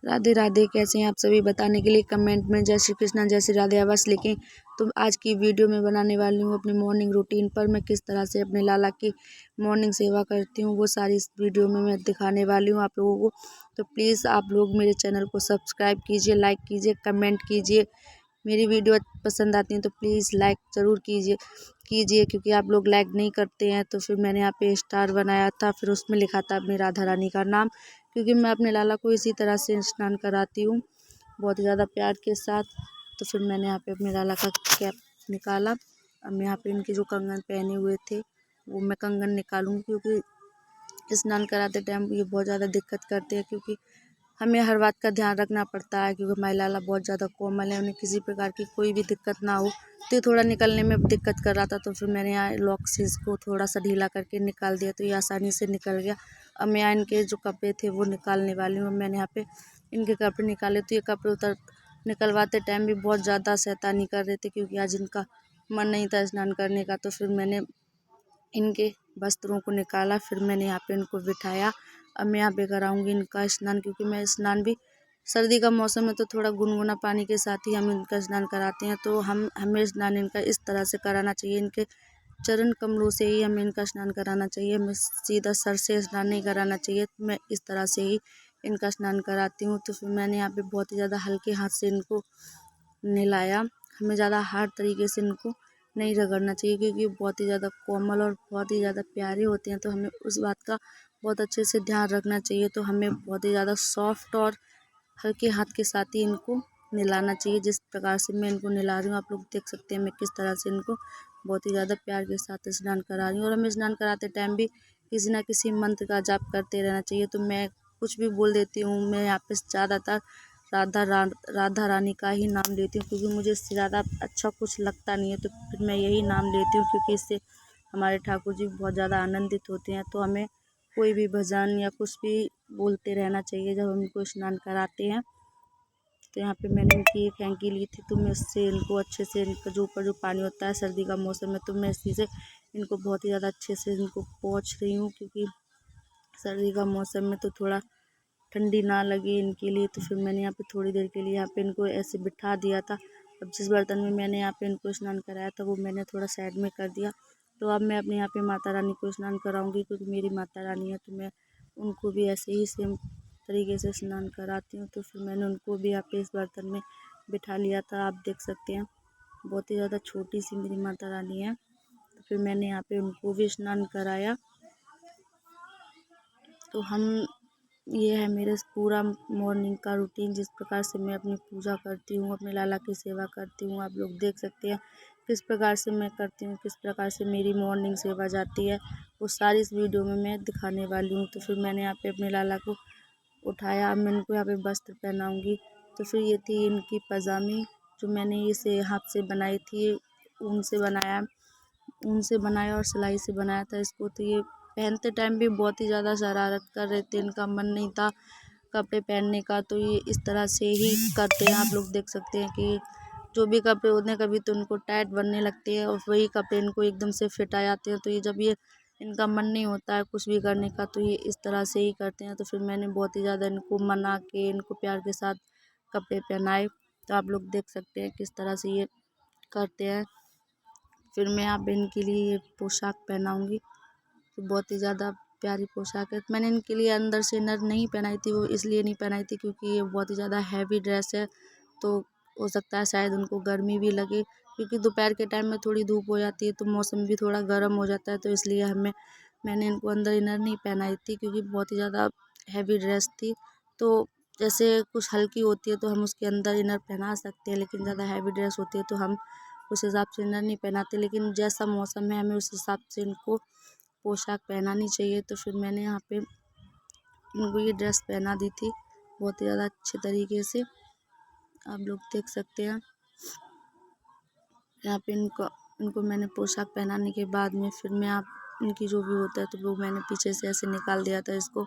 राधे राधे। कैसे हैं आप सभी? बताने के लिए कमेंट में जय श्री कृष्णा जय श्री राधे अवश्य लिखें। तो आज की वीडियो में बनाने वाली हूँ अपनी मॉर्निंग रूटीन पर। मैं किस तरह से अपने लाला की मॉर्निंग सेवा करती हूँ वो सारी इस वीडियो में मैं दिखाने वाली हूँ आप लोगों को। तो प्लीज़ आप लोग मेरे चैनल को सब्सक्राइब कीजिए, लाइक कीजिए, कमेंट कीजिए। मेरी वीडियो पसंद आती है तो प्लीज़ लाइक ज़रूर कीजिए क्योंकि आप लोग लाइक नहीं करते हैं। तो फिर मैंने यहाँ पे स्टार बनाया था, फिर उसमें लिखा था अपनी राधा रानी का नाम, क्योंकि मैं अपने लाला को इसी तरह से स्नान कराती हूँ बहुत ही ज़्यादा प्यार के साथ। तो फिर मैंने यहाँ पे अपने लाला का कैप निकाला। अब मैं यहाँ पे इनके जो कंगन पहने हुए थे वो मैं कंगन निकालूंगी, क्योंकि स्नान कराते टाइम ये बहुत ज़्यादा दिक्कत करते हैं, क्योंकि हमें हर बात का ध्यान रखना पड़ता है, क्योंकि हमारे लाला बहुत ज़्यादा कोमल है, उन्हें किसी प्रकार की कोई भी दिक्कत ना हो। तो ये थोड़ा निकलने में दिक्कत कर रहा था, तो फिर मैंने यहाँ लॉक से इसको थोड़ा सा ढीला करके निकाल दिया, तो ये आसानी से निकल गया। अब मैं यहाँ इनके जो कपड़े थे वो निकालने वाली हूँ। मैंने यहाँ पे इनके कपड़े निकाले, तो ये कपड़े निकलवाते टाइम भी बहुत ज़्यादा शैतानी कर रहे थे, क्योंकि आज इनका मन नहीं था स्नान करने का। तो फिर मैंने इनके वस्त्रों को निकाला, फिर मैंने यहाँ पे इनको बिठाया। अब मैं यहाँ पे कराऊंगी इनका स्नान, क्योंकि मैं स्नान भी सर्दी का मौसम है तो थोड़ा गुनगुना पानी के साथ ही हम इनका स्नान कराते हैं। तो हमें स्नान इनका इस तरह से कराना चाहिए, इनके चरण कमलों से ही हमें इनका स्नान कराना चाहिए। हमें सीधा सर से स्नान नहीं कराना चाहिए। तो मैं इस तरह से ही इनका स्नान कराती हूँ। तो फिर मैंने यहाँ पे बहुत ही ज़्यादा हल्के हाथ से इनको नहलाया। हमें ज़्यादा हार्ड तरीके से इनको नहीं रगड़ना चाहिए, क्योंकि बहुत ही ज़्यादा कोमल और बहुत ही ज़्यादा प्यारे होते हैं। तो हमें उस बात का बहुत अच्छे से ध्यान रखना चाहिए। तो हमें बहुत ही ज़्यादा सॉफ्ट और हल्के हाथ के साथ ही इनको नहलाना चाहिए। जिस प्रकार से मैं इनको नहला रही हूँ आप लोग देख सकते हैं मैं किस तरह से इनको बहुत ही ज़्यादा प्यार के साथ स्नान करा रही हूँ। और हमें स्नान कराते टाइम भी किसी ना किसी मंत्र का जाप करते रहना चाहिए। तो मैं कुछ भी बोल देती हूँ। मैं यहाँ पे ज़्यादातर राधा रानी का ही नाम लेती हूँ, क्योंकि मुझे इससे ज़्यादा अच्छा कुछ लगता नहीं है। तो फिर मैं यही नाम लेती हूँ, क्योंकि इससे हमारे ठाकुर जी बहुत ज़्यादा आनंदित होते हैं। तो हमें कोई भी भजन या कुछ भी बोलते रहना चाहिए जब हम इनको स्नान कराते हैं। तो यहाँ पे मैंने इनकी एक हैंकी ली थी, तो मैं इससे इनको अच्छे से इनका जो ऊपर जो पानी होता है सर्दी का मौसम है, तो मैं इसी से इनको बहुत ही ज़्यादा अच्छे से इनको पोंछ रही हूँ, क्योंकि सर्दी का मौसम में तो थोड़ा ठंडी ना लगे इनके लिए। तो फिर मैंने यहाँ पे थोड़ी देर के लिए यहाँ पे इनको ऐसे बिठा दिया था। अब जिस बर्तन में मैंने यहाँ पे इनको स्नान कराया था वो मैंने थोड़ा साइड में कर दिया। तो अब मैं अपने यहाँ पे माता रानी को स्नान कराऊंगी, क्योंकि मेरी माता रानी है, तो मैं उनको भी ऐसे ही सेम तरीके से स्नान कराती हूँ। तो फिर मैंने उनको भी यहाँ पे इस बर्तन में बिठा लिया था। आप देख सकते हैं बहुत ही ज़्यादा छोटी सी मेरी माता रानी है। तो फिर मैंने यहाँ पे उनको भी स्नान कराया। तो ये है मेरे पूरा मॉर्निंग का रूटीन, जिस प्रकार से मैं अपनी पूजा करती हूँ, अपने लाला की सेवा करती हूँ। आप लोग देख सकते हैं किस प्रकार से मैं करती हूँ, किस प्रकार से मेरी मॉर्निंग सेवा जाती है, वो सारी इस वीडियो में मैं दिखाने वाली हूँ। तो फिर मैंने यहाँ पे अपने लाला को उठाया। अब मैं इनको यहाँ पे वस्त्र पहनाऊँगी। तो फिर ये थी इनकी पजामी, जो मैंने इसे हाथ से बनाई थी, ऊन से बनाया और सिलाई से बनाया था इसको। तो ये पहनते टाइम भी बहुत ही ज़्यादा शरारत कर रहे थे, इनका मन नहीं था कपड़े पहनने का, तो ये इस तरह से ही करते हैं। आप लोग देख सकते हैं कि जो भी कपड़े होते हैं कभी तो इनको टाइट बनने लगते हैं और वही कपड़े इनको एकदम से फिट आ जाते हैं। तो ये जब ये इनका मन नहीं होता है कुछ भी करने का तो ये इस तरह से ही करते हैं। तो फिर मैंने बहुत ही ज़्यादा इनको मना के इनको प्यार के साथ कपड़े पहनाए। तो आप लोग देख सकते हैं किस तरह से ये करते हैं। फिर मैं यहाँ पे इनके लिए पोशाक पहनाऊँगी, तो बहुत ही ज़्यादा प्यारी पोशाक है। मैंने इनके लिए अंदर से इनर नहीं पहनाई थी, वो इसलिए नहीं पहनाई थी क्योंकि ये बहुत ही ज़्यादा हैवी ड्रेस है, तो हो सकता है शायद उनको गर्मी भी लगे, क्योंकि दोपहर के टाइम में थोड़ी धूप हो जाती है तो मौसम भी थोड़ा गर्म हो जाता है। तो इसलिए मैंने इनको अंदर इनर नहीं पहनाई थी, क्योंकि बहुत ही ज़्यादा हैवी ड्रेस थी। तो जैसे कुछ हल्की होती है तो हम उसके अंदर इनर पहना सकते हैं, लेकिन ज़्यादा हैवी ड्रेस होती है तो हम उस हिसाब से इनर नहीं पहनाते। लेकिन जैसा मौसम है हमें उस हिसाब से इनको पोशाक पहनानी चाहिए। तो फिर मैंने यहाँ पे इनको ये ड्रेस पहना दी थी बहुत ही ज़्यादा अच्छे तरीके से। आप लोग देख सकते हैं यहाँ पे इनको मैंने पोशाक पहनाने के बाद में फिर मैं आप इनकी जो भी होता है तो वो मैंने पीछे से ऐसे निकाल दिया था इसको,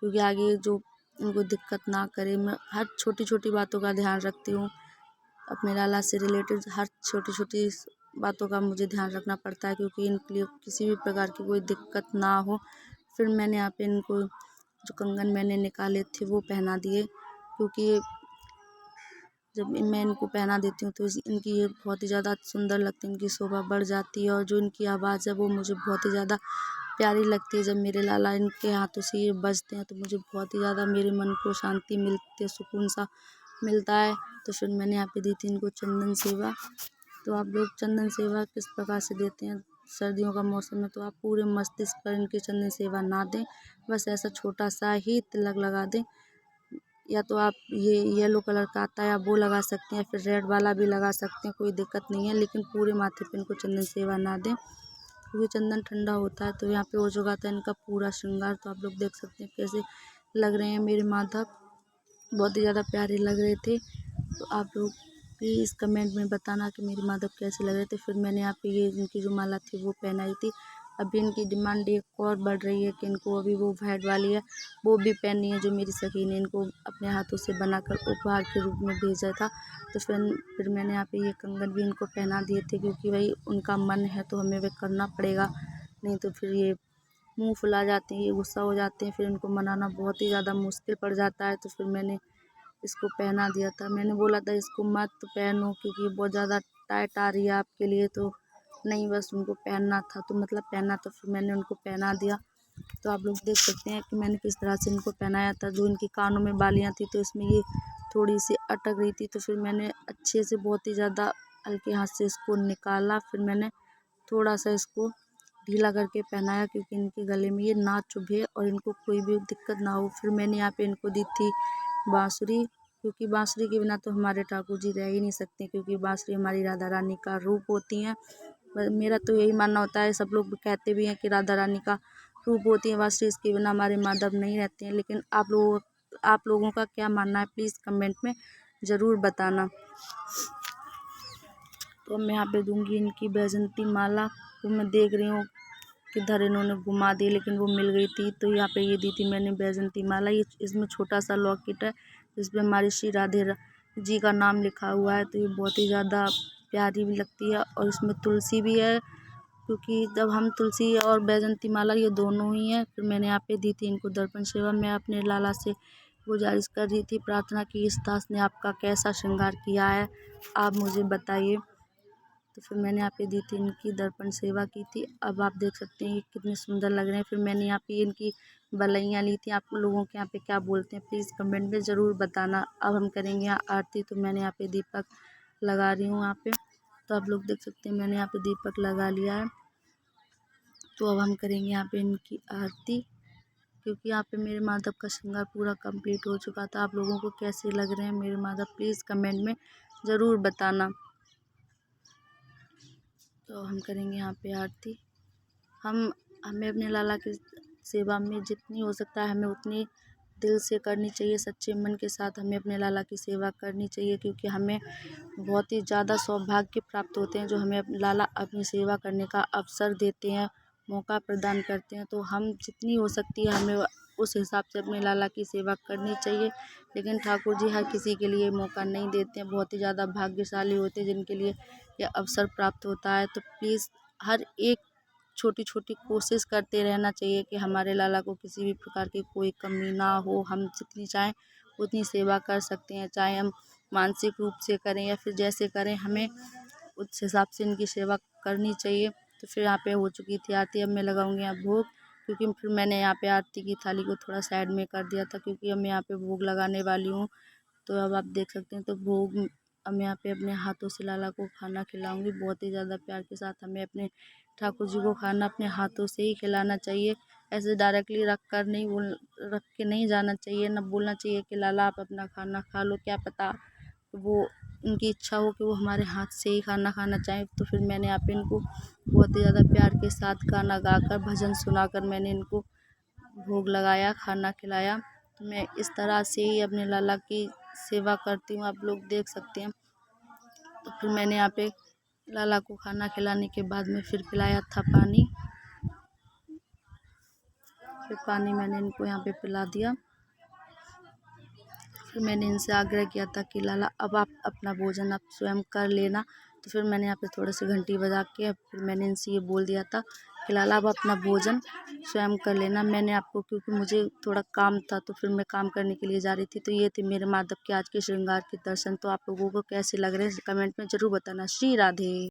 क्योंकि आगे जो इनको दिक्कत ना करे। मैं हर छोटी छोटी बातों का ध्यान रखती हूँ, अपने लाला से रिलेटेड हर छोटी छोटी बातों का मुझे ध्यान रखना पड़ता है, क्योंकि इनके लिए किसी भी प्रकार की कोई दिक्कत ना हो। फिर मैंने यहाँ पे इनको जो कंगन मैंने निकाले थे वो पहना दिए। क्योंकि जब मैं इनको पहना देती हूँ तो इनकी ये बहुत ही ज़्यादा सुंदर लगती है, इनकी शोभा बढ़ जाती है। और जो इनकी आवाज़ है वो मुझे बहुत ही ज़्यादा प्यारी लगती है। जब मेरे लाला इनके हाथों से ये बजते हैं तो मुझे बहुत ही ज़्यादा मेरे मन को शांति मिलती है, सुकून सा मिलता है। तो फिर मैंने यहाँ पे दी थी इनको चंदन सेवा। तो आप लोग चंदन सेवा किस प्रकार से देते हैं सर्दियों का मौसम है, तो आप पूरे मस्तिष्क पर इनकी चंदन सेवा ना दें, बस ऐसा छोटा सा ही तिलक लगा दें। या तो आप ये येलो कलर का आता है आप वो लगा सकते हैं, फिर रेड वाला भी लगा सकते हैं, कोई दिक्कत नहीं है। लेकिन पूरे माथे पे इनको चंदन सेवा ना दें, क्योंकि चंदन ठंडा होता है। तो यहाँ पे हो चुका था इनका पूरा श्रृंगार। तो आप लोग देख सकते हैं कैसे लग रहे हैं मेरे माधव, बहुत ही ज़्यादा प्यारे लग रहे थे। तो आप लोग प्लीज़ कमेंट में बताना कि मेरे माधव कैसे लग रहे थे। फिर मैंने यहाँ पे ये इनकी जो माला थी वो पहनाई थी। अभी इनकी डिमांड एक और बढ़ रही है कि इनको अभी वो वाइट वाली है वो भी पहननी है, जो मेरी सखी ने इनको अपने हाथों से बनाकर उपहार के रूप में भेजा था। तो फिर मैंने यहाँ पे ये कंगन भी इनको पहना दिए थे, क्योंकि भाई उनका मन है तो हमें वह करना पड़ेगा, नहीं तो फिर ये मुंह फुला जाते हैं, ये गुस्सा हो जाते हैं, फिर इनको मनाना बहुत ही ज़्यादा मुश्किल पड़ जाता है। तो फिर मैंने इसको पहना दिया था। मैंने बोला था इसको मत पहनो क्योंकि बहुत ज़्यादा टाइट आ रही है आपके लिए, तो नहीं बस उनको पहनना था तो मतलब पहना, तो फिर मैंने उनको पहना दिया। तो आप लोग देख सकते हैं कि मैंने किस तरह से इनको पहनाया था। जो इनकी कानों में बालियाँ थी तो इसमें ये थोड़ी सी अटक रही थी, तो फिर मैंने अच्छे से बहुत ही ज़्यादा हल्के हाथ से इसको निकाला। फिर मैंने थोड़ा सा इसको ढीला करके पहनाया, क्योंकि इनके गले में ये ना चुभे और इनको कोई भी दिक्कत ना हो। फिर मैंने यहाँ पे इनको दी थी बांसुरी, क्योंकि बांसुरी के बिना तो हमारे ठाकुर जी रह ही नहीं सकते, क्योंकि बांसुरी हमारी राधा रानी का रूप होती हैं। मेरा तो यही मानना होता है, सब लोग कहते भी हैं कि राधा रानी का रूप होती है बांसुरी, इसके बिना हमारे माधव नहीं रहते हैं। लेकिन आप लोगों का क्या मानना है प्लीज़ कमेंट में ज़रूर बताना। तो मैं यहाँ पे दूंगी इनकी बैजंती माला। तो मैं देख रही हूँ किधर इन्होंने घुमा दी, लेकिन वो मिल गई थी। तो यहाँ पे ये दी थी मैंने बैजंती माला। ये इसमें छोटा सा लॉकेट है जिसपे हमारी श्री राधे जी का नाम लिखा हुआ है। तो ये बहुत ही ज़्यादा प्यारी भी लगती है। और इसमें तुलसी भी है, क्योंकि जब हम तुलसी और बैजंती माला ये दोनों ही हैं। फिर मैंने यहाँ पे दी थी इनको दर्पण सेवा। मैं अपने लाला से गुजारिश कर रही थी, प्रार्थना की इस दास ने आपका कैसा श्रृंगार किया है आप मुझे बताइए। तो फिर मैंने यहाँ पे दी थी इनकी दर्पण सेवा की थी। अब आप देख सकते हैं कितने सुंदर लग रहे हैं। फिर मैंने यहाँ पे इनकी बलैयाँ ली थी। आप लोगों के यहाँ पे क्या बोलते हैं प्लीज़ कमेंट में ज़रूर बताना। अब हम करेंगे यहाँ आरती। तो मैंने यहाँ पे दीपक लगा रही हूँ यहाँ पे। तो आप लोग देख सकते हैं मैंने यहाँ पे दीपक लगा लिया है। तो अब हम करेंगे यहाँ पे इनकी आरती, क्योंकि यहाँ पे मेरे माधव का श्रृंगार पूरा कंप्लीट हो चुका था। आप लोगों को कैसे लग रहे हैं मेरे माधव प्लीज़ कमेंट में ज़रूर बताना। तो हम करेंगे यहाँ पे आरती। हमें अपने लाला की सेवा में जितनी हो सकता है हमें उतनी दिल से करनी चाहिए, सच्चे मन के साथ हमें अपने लाला की सेवा करनी चाहिए, क्योंकि हमें बहुत ही ज़्यादा सौभाग्य प्राप्त होते हैं जो हमें लाला अपनी सेवा करने का अवसर देते हैं, मौका प्रदान करते हैं। तो हम जितनी हो सकती है हमें उस हिसाब से अपने लाला की सेवा करनी चाहिए। लेकिन ठाकुर जी हर किसी के लिए मौका नहीं देते हैं, बहुत ही ज़्यादा भाग्यशाली होते हैं जिनके लिए यह अवसर प्राप्त होता है। तो प्लीज़ हर एक छोटी छोटी कोशिश करते रहना चाहिए कि हमारे लाला को किसी भी प्रकार की कोई कमी ना हो। हम जितनी चाहें उतनी सेवा कर सकते हैं, चाहे हम मानसिक रूप से करें या फिर जैसे करें, हमें उस हिसाब से इनकी सेवा करनी चाहिए। तो फिर यहाँ पे हो चुकी थी आरती। अब मैं लगाऊंगी यहाँ भोग, क्योंकि फिर मैंने यहाँ पे आरती की थाली को थोड़ा साइड में कर दिया था, क्योंकि अब मैं यहाँ पे भोग लगाने वाली हूँ। तो अब आप देख सकते हैं तो भोग अब मैं यहाँ पे अपने हाथों से लाला को खाना खिलाऊंगी। बहुत ही ज़्यादा प्यार के साथ हमें अपने ठाकुर जी को खाना अपने हाथों से ही खिलाना चाहिए। ऐसे डायरेक्टली रख के नहीं जाना चाहिए, ना बोलना चाहिए कि लाला आप अपना खाना खा लो। क्या पता वो उनकी इच्छा हो कि वो हमारे हाथ से ही खाना खाना चाहें। तो फिर मैंने यहाँ पे इनको बहुत ही ज़्यादा प्यार के साथ गाना गाकर भजन सुनाकर मैंने इनको भोग लगाया, खाना खिलाया। तो मैं इस तरह से ही अपने लाला की सेवा करती हूँ, आप लोग देख सकते हैं। तो फिर मैंने यहाँ पे लाला को खाना खिलाने के बाद में फिर पिलाया था पानी। फिर पानी मैंने इनको यहाँ पे पिला दिया। फिर मैंने इनसे आग्रह किया था कि लाला अब आप अपना भोजन आप स्वयं कर लेना। तो फिर मैंने यहाँ पे थोड़े से घंटी बजा के फिर मैंने इनसे ये बोल दिया था फिलहाल आप अपना भोजन स्वयं कर लेना। मैंने आपको, क्योंकि मुझे थोड़ा काम था तो फिर मैं काम करने के लिए जा रही थी। तो ये थे मेरे माधव के आज के श्रृंगार के दर्शन। तो आप लोगों को कैसे लग रहे हैं कमेंट में ज़रूर बताना। श्री राधे।